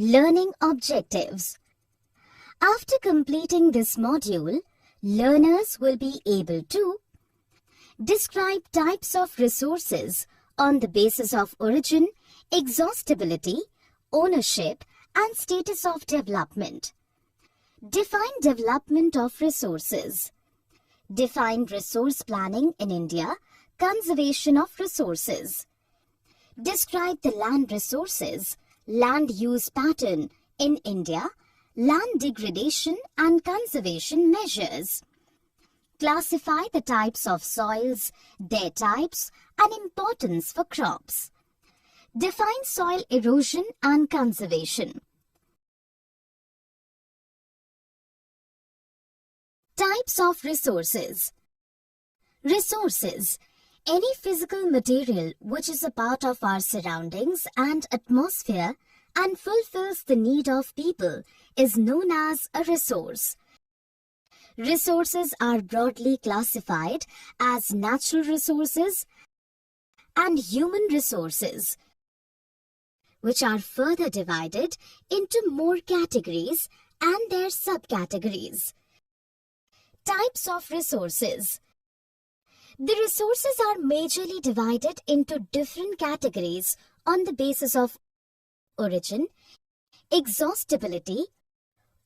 Learning objectives. After completing this module, learners will be able to describe types of resources on the basis of origin, exhaustibility, ownership, and status of development. Define development of resources. Define resource planning in India, conservation of resources. Describe the land resources, land use pattern in India, land degradation and conservation measures. Classify the types of soils, their types, and importance for crops. Define soil erosion and conservation. Types of resources. Resources. Any physical material which is a part of our surroundings and atmosphere and fulfills the need of people is known as a resource. Resources are broadly classified as natural resources and human resources, which are further divided into more categories and their subcategories. Types of resources. The resources are majorly divided into different categories on the basis of origin, exhaustibility,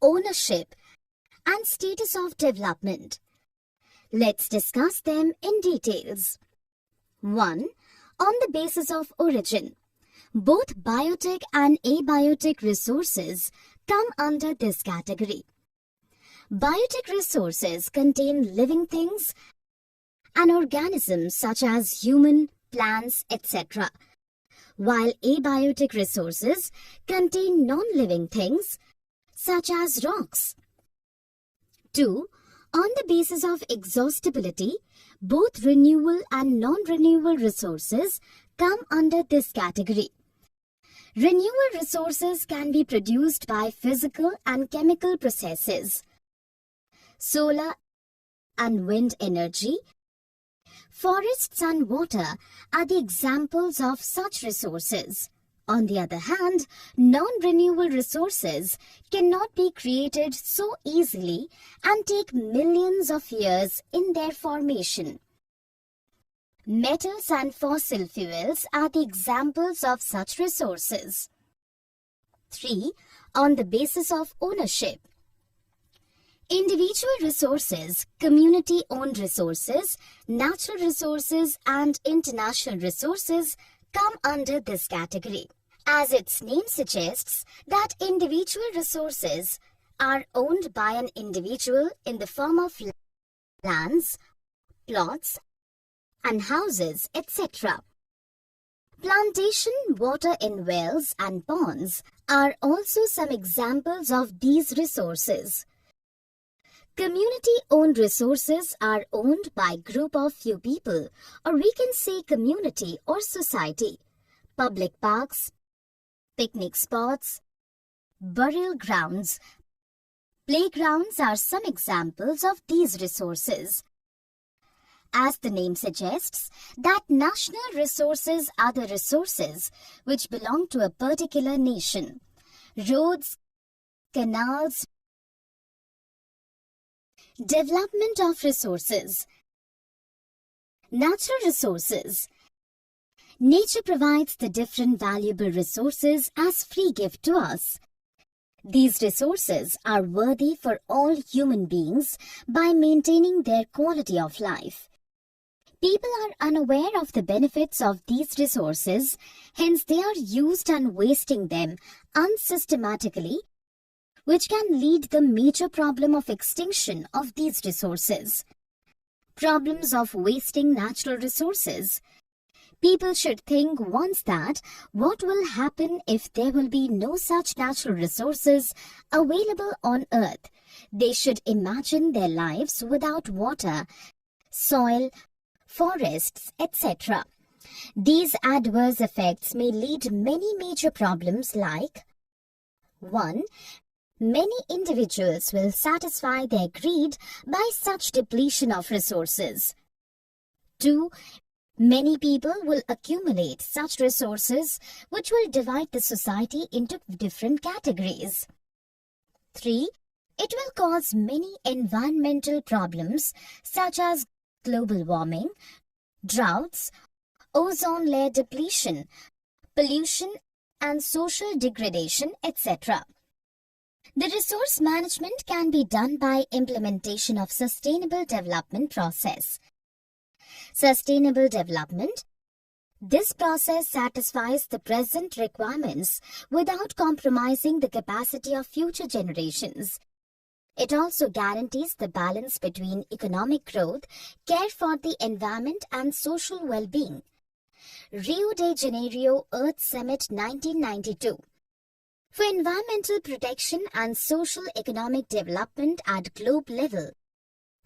ownership, and status of development. Let's discuss them in details. 1. On the basis of origin. Both biotic and abiotic resources come under this category. Biotic resources contain living things and organisms such as human, plants, etc., while abiotic resources contain non-living things such as rocks. 2. On the basis of exhaustibility, both renewable and non-renewable resources come under this category. Renewable resources can be produced by physical and chemical processes. Solar and wind energy, forests and water are the examples of such resources. On the other hand, non-renewable resources cannot be created so easily and take millions of years in their formation. Metals and fossil fuels are the examples of such resources. 3. On the basis of ownership. Individual resources, community-owned resources, natural resources, and international resources come under this category. As its name suggests, that individual resources are owned by an individual in the form of lands, plots, and houses, etc. Plantation, water in wells and ponds are also some examples of these resources. Community-owned resources are owned by a group of few people, or we can say community or society. Public parks, picnic spots, burial grounds, playgrounds are some examples of these resources. As the name suggests, that national resources are the resources which belong to a particular nation. Roads, canals. Development of resources. Natural resources. Nature provides the different valuable resources as free gift to us. These resources are worthy for all human beings by maintaining their quality of life. People are unaware of the benefits of these resources, hence they are used and wasting them unsystematically, which can lead the major problem of extinction of these resources. Problems of wasting natural resources. People should think once that what will happen if there will be no such natural resources available on earth. They should imagine their lives without water, soil, forests, etc. These adverse effects may lead many major problems like 1. Many individuals will satisfy their greed by such depletion of resources. 2. Many people will accumulate such resources which will divide the society into different categories. 3. It will cause many environmental problems such as global warming, droughts, ozone layer depletion, pollution and social degradation, etc. The resource management can be done by implementation of sustainable development process. Sustainable development. This process satisfies the present requirements without compromising the capacity of future generations. It also guarantees the balance between economic growth, care for the environment and social well-being. Rio de Janeiro Earth Summit 1992. For environmental protection and social economic development at globe level,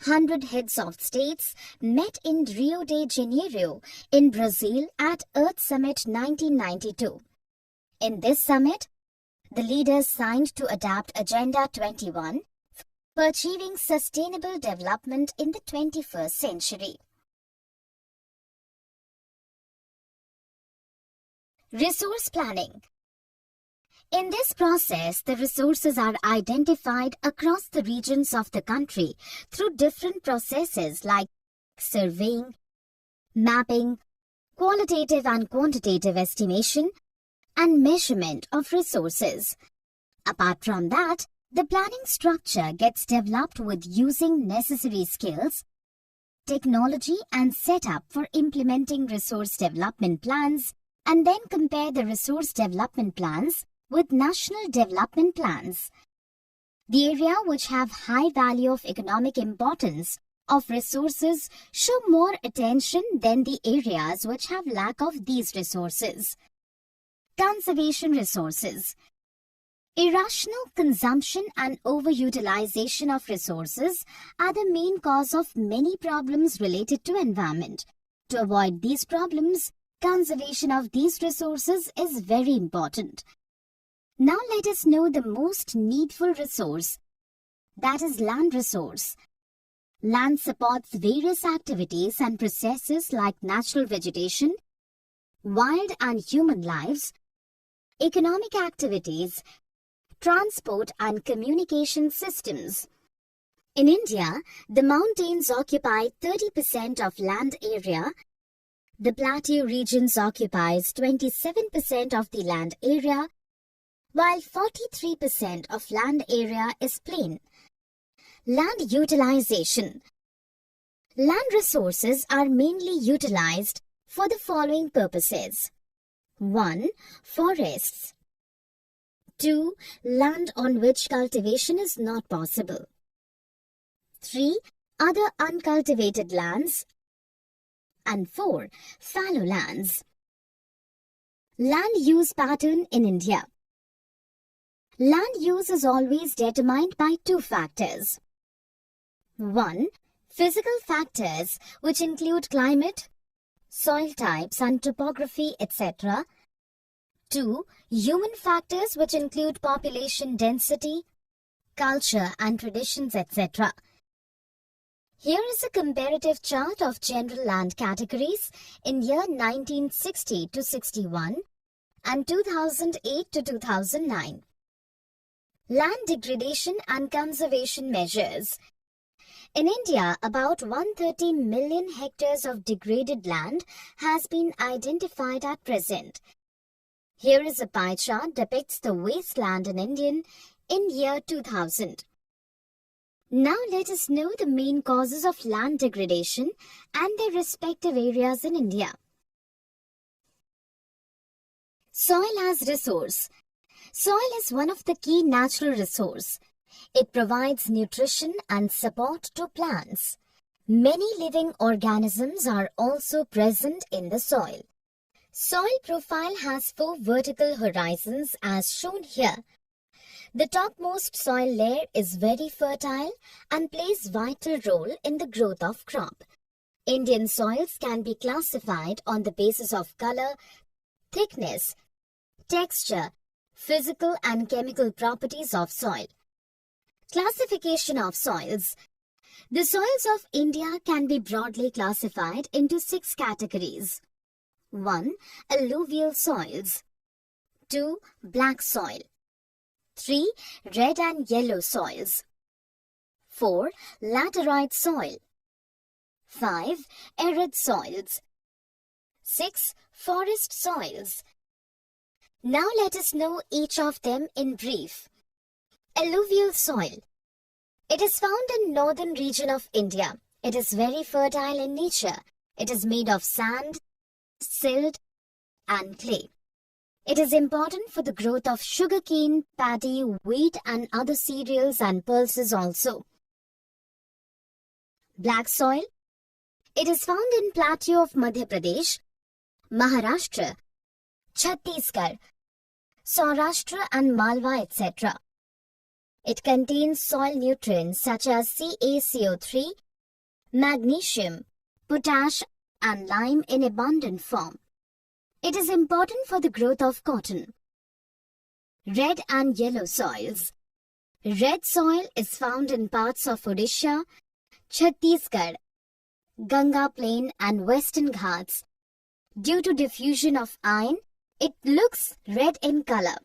100 heads of states met in Rio de Janeiro in Brazil at Earth Summit 1992. In this summit, the leaders signed to adopt Agenda 21 for achieving sustainable development in the 21st century. Resource planning. In this process, the resources are identified across the regions of the country through different processes like surveying, mapping, qualitative and quantitative estimation, and measurement of resources. Apart from that, the planning structure gets developed with using necessary skills, technology and setup for implementing resource development plans, and then compare the resource development plans with national development plans. The area which have high value of economic importance of resources show more attention than the areas which have lack of these resources. Conservation resources. Irrational consumption and overutilization of resources are the main cause of many problems related to environment. To avoid these problems, conservation of these resources is very important. Now let us know the most needful resource, that is land resource. Land supports various activities and processes like natural vegetation, wild and human lives, economic activities, transport and communication systems. In India, the mountains occupy 30% of land area. The plateau regions occupies 27% of the land area, while 43% of land area is plain. Land utilization. Land resources are mainly utilized for the following purposes. 1. Forests. 2. Land on which cultivation is not possible. 3. Other uncultivated lands. And 4. Fallow lands. Land use pattern in India. Land use is always determined by two factors. 1. Physical factors, which include climate, soil types and topography, etc. 2. Human factors, which include population density, culture and traditions, etc. Here is a comparative chart of general land categories in year 1960 to 61 and 2008 to 2009. Land degradation and conservation measures. In India, about 130 million hectares of degraded land has been identified at present. Here is a pie chart depicts the wasteland in India in year 2000. Now let us know the main causes of land degradation and their respective areas in India. Soil as resource. Soil is one of the key natural resources. It provides nutrition and support to plants. Many living organisms are also present in the soil. Soil profile has 4 vertical horizons as shown here. The topmost soil layer is very fertile and plays vital role in the growth of crop. Indian soils can be classified on the basis of color, thickness, texture, physical and chemical properties of soil. Classification of soils. The soils of India can be broadly classified into 6 categories. 1. Alluvial soils. 2. Black soil. 3. Red and yellow soils. 4. Laterite soil. 5. Arid soils. 6. Forest soils. Now let us know each of them in brief. Alluvial soil. It is found in northern region of India. It is very fertile in nature. It is made of sand, silt, and clay. It is important for the growth of sugarcane, paddy, wheat, and other cereals and pulses also. Black soil. It is found in plateau of Madhya Pradesh, Maharashtra, Chhattisgarh, Saurashtra and Malwa, etc. It contains soil nutrients such as CaCO3, magnesium, potash, and lime in abundant form. It is important for the growth of cotton. Red and yellow soils. Red soil is found in parts of Odisha, Chhattisgarh, Ganga Plain and Western Ghats. Due to diffusion of iron, it looks red in color.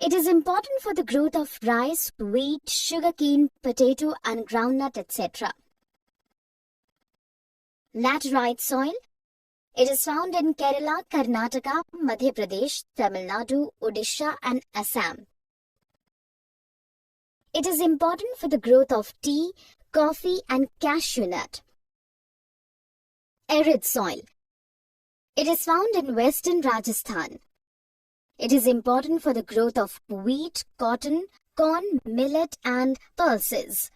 It is important for the growth of rice, wheat, sugarcane, potato and groundnut, etc. Laterite soil. It is found in Kerala, Karnataka, Madhya Pradesh, Tamil Nadu, Odisha and Assam. It is important for the growth of tea, coffee and cashew nut. Arid soil. It is found in western Rajasthan. It is important for the growth of wheat, cotton, corn, millet and pulses.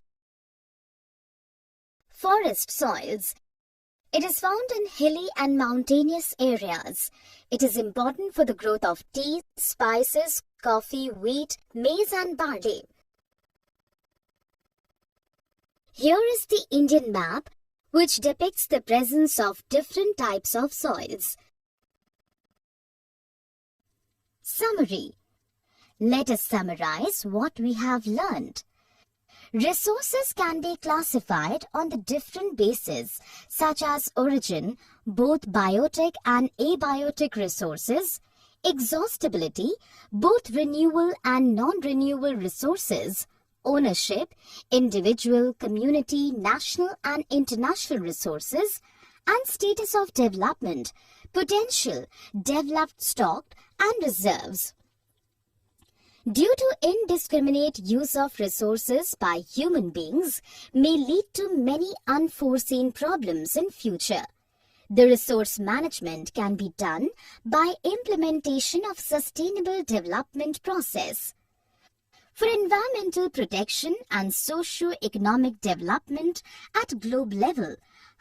Forest soils. It is found in hilly and mountainous areas. It is important for the growth of tea, spices, coffee, wheat, maize and barley. Here is the Indian map, which depicts the presence of different types of soils. Summary. Let us summarize what we have learned. Resources can be classified on the different bases such as origin, both biotic and abiotic resources, exhaustibility, both renewable and non-renewable resources, ownership, individual, community, national and international resources, and status of development, potential, developed stock and reserves. Due to indiscriminate use of resources by human beings may lead to many unforeseen problems in future. The resource management can be done by implementation of sustainable development process. For environmental protection and socio-economic development at globe level,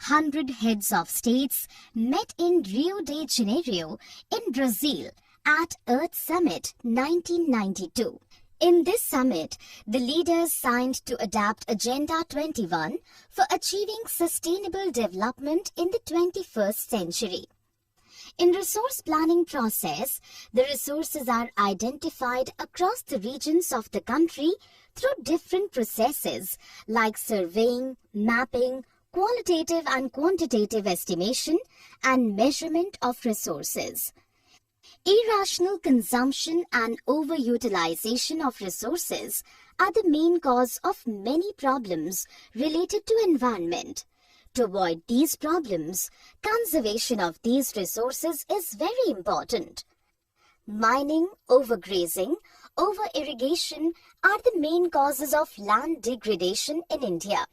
100 heads of states met in Rio de Janeiro in Brazil at Earth Summit 1992. In this summit, the leaders signed to adapt Agenda 21 for achieving sustainable development in the 21st century. In resource planning process, the resources are identified across the regions of the country through different processes like surveying, mapping, qualitative and quantitative estimation, and measurement of resources. Irrational consumption and overutilization of resources are the main cause of many problems related to environment. To avoid these problems, conservation of these resources is very important. Mining, overgrazing, over-irrigation are the main causes of land degradation in India.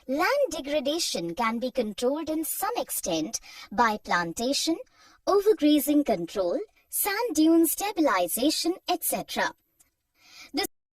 Land degradation can be controlled in some extent by plantation, overgrazing control, sand dune stabilization, etc.